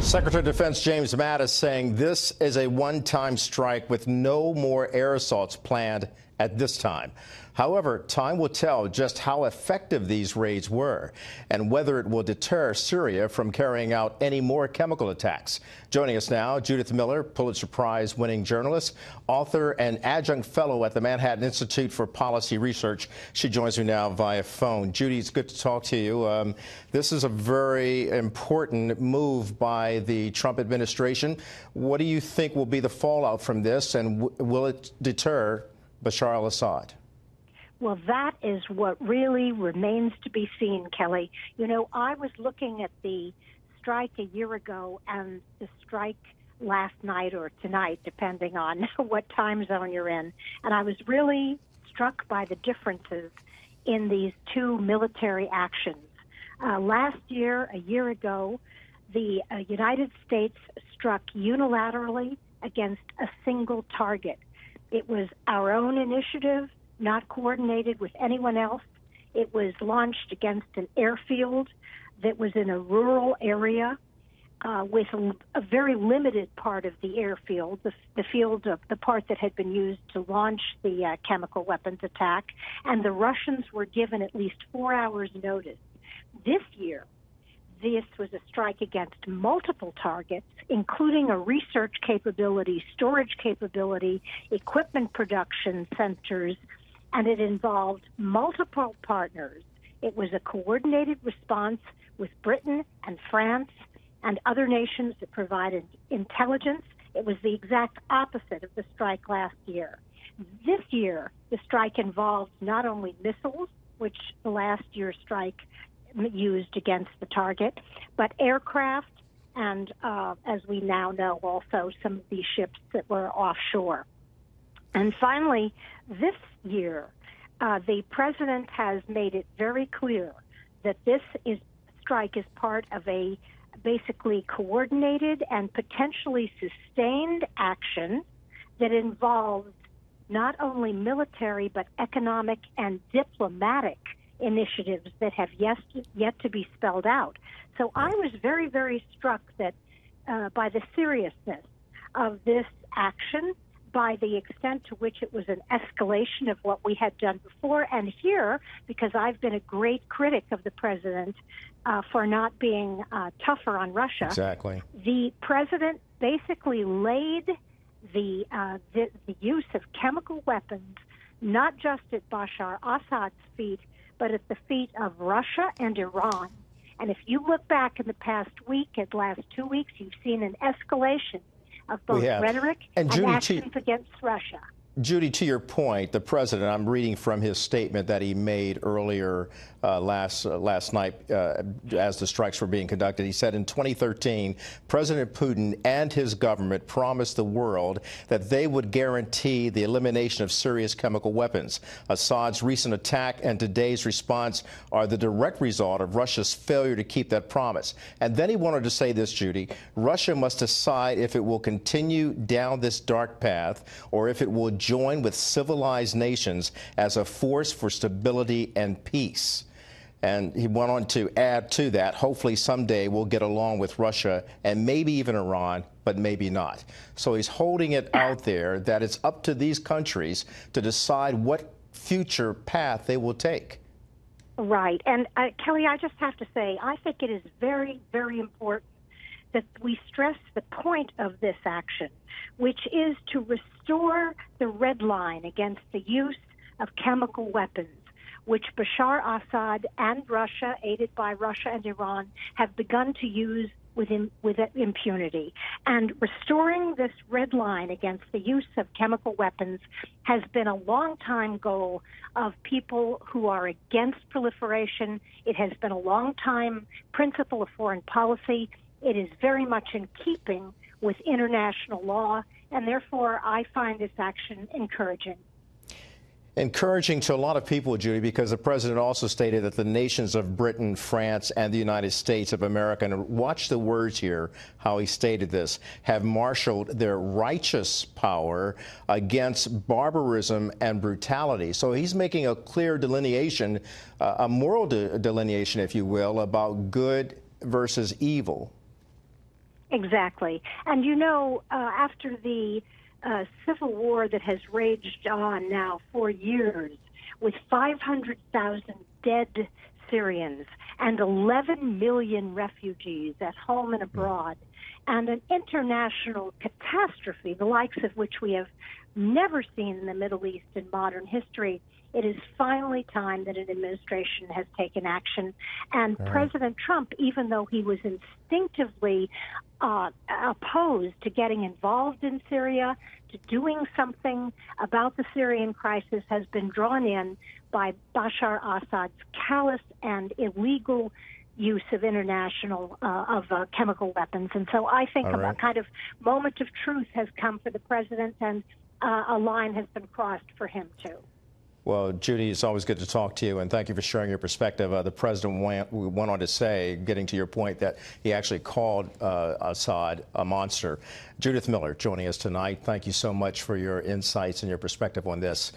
Secretary of Defense James Mattis saying this is a one-time strike with no more air assaults planned at this time. However, time will tell just how effective these raids were and whether it will deter Syria from carrying out any more chemical attacks. Joining us now, Judith Miller, Pulitzer Prize winning journalist, author and adjunct fellow at the Manhattan Institute for Policy Research. She joins me now via phone. Judy, it's good to talk to you. This is a very important move by the Trump administration. What do you think will be the fallout from this, and will it deter Bashar al-Assad? Well, that is what really remains to be seen, Kelly. You know, I was looking at the strike a year ago and the strike last night or tonight, depending on what time zone you're in, and I was really struck by the differences in these two military actions. Last year, a year ago, the United States struck unilaterally against a single target. It was our own initiative, not coordinated with anyone else. It was launched against an airfield that was in a rural area with a very limited part of the airfield, the part that had been used to launch the chemical weapons attack, and the Russians were given at least 4 hours' notice. This year, this was a strike against multiple targets, including a research capability, storage capability, equipment production centers, and it involved multiple partners. It was a coordinated response with Britain and France and other nations that provided intelligence. It was the exact opposite of the strike last year. This year, the strike involved not only missiles, which the last year's strike used against the target, but aircraft and, as we now know, also some of these ships that were offshore. And finally, this year, the president has made it very clear that this strike is part of a basically coordinated and potentially sustained action that involves not only military but economic and diplomatic initiatives that have yet to be spelled out. So I was very, very struck that by the seriousness of this action, by the extent to which it was an escalation of what we had done before. And here, because I've been a great critic of the president for not being tougher on Russia, exactly, the president basically laid the use of chemical weapons not just at Bashar Assad's feet, but at the feet of Russia and Iran. And if you look back in the past week, at last 2 weeks, you've seen an escalation of both rhetoric and actions against Russia. Judy, to your point, the president, I'm reading from his statement that he made earlier last night as the strikes were being conducted. He said in 2013, President Putin and his government promised the world that they would guarantee the elimination of Syria's chemical weapons. Assad's recent attack and today's response are the direct result of Russia's failure to keep that promise. And then he wanted to say this, Judy, Russia must decide if it will continue down this dark path or if it will join with civilized nations as a force for stability and peace. And he went on to add to that, hopefully someday we'll get along with Russia and maybe even Iran, but maybe not. So he's holding it out there that it's up to these countries to decide what future path they will take. Right. And Kelly, I just have to say, I think it is very, very important that we stress the point of this action, which is to restore the red line against the use of chemical weapons, which Bashar Assad and Russia, aided by Russia and Iran, have begun to use with impunity. And restoring this red line against the use of chemical weapons has been a long-time goal of people who are against proliferation. It has been a long-time principle of foreign policy. It is very much in keeping with international law, and therefore I find this action encouraging. Encouraging to a lot of people, Judy, because the president also stated that the nations of Britain, France, and the United States of America, and watch the words here, how he stated this, have marshaled their righteous power against barbarism and brutality. So he's making a clear delineation, a moral delineation, if you will, about good versus evil. Exactly. And after the civil war that has raged on now for years, with 500,000 dead Syrians and 11 million refugees at home and abroad, and an international catastrophe, the likes of which we have never seen in the Middle East in modern history, it is finally time that an administration has taken action. And President Trump, even though he was instinctively opposed to getting involved in Syria, to doing something about the Syrian crisis, has been drawn in by Bashar Assad's callous and illegal use of chemical weapons. And so I think a kind of moment of truth has come for the president, and a line has been crossed for him too. Well, Judy, it's always good to talk to you, and thank you for sharing your perspective. The president went on to say, getting to your point, that he actually called Assad a monster. Judith Miller joining us tonight. Thank you so much for your insights and your perspective on this.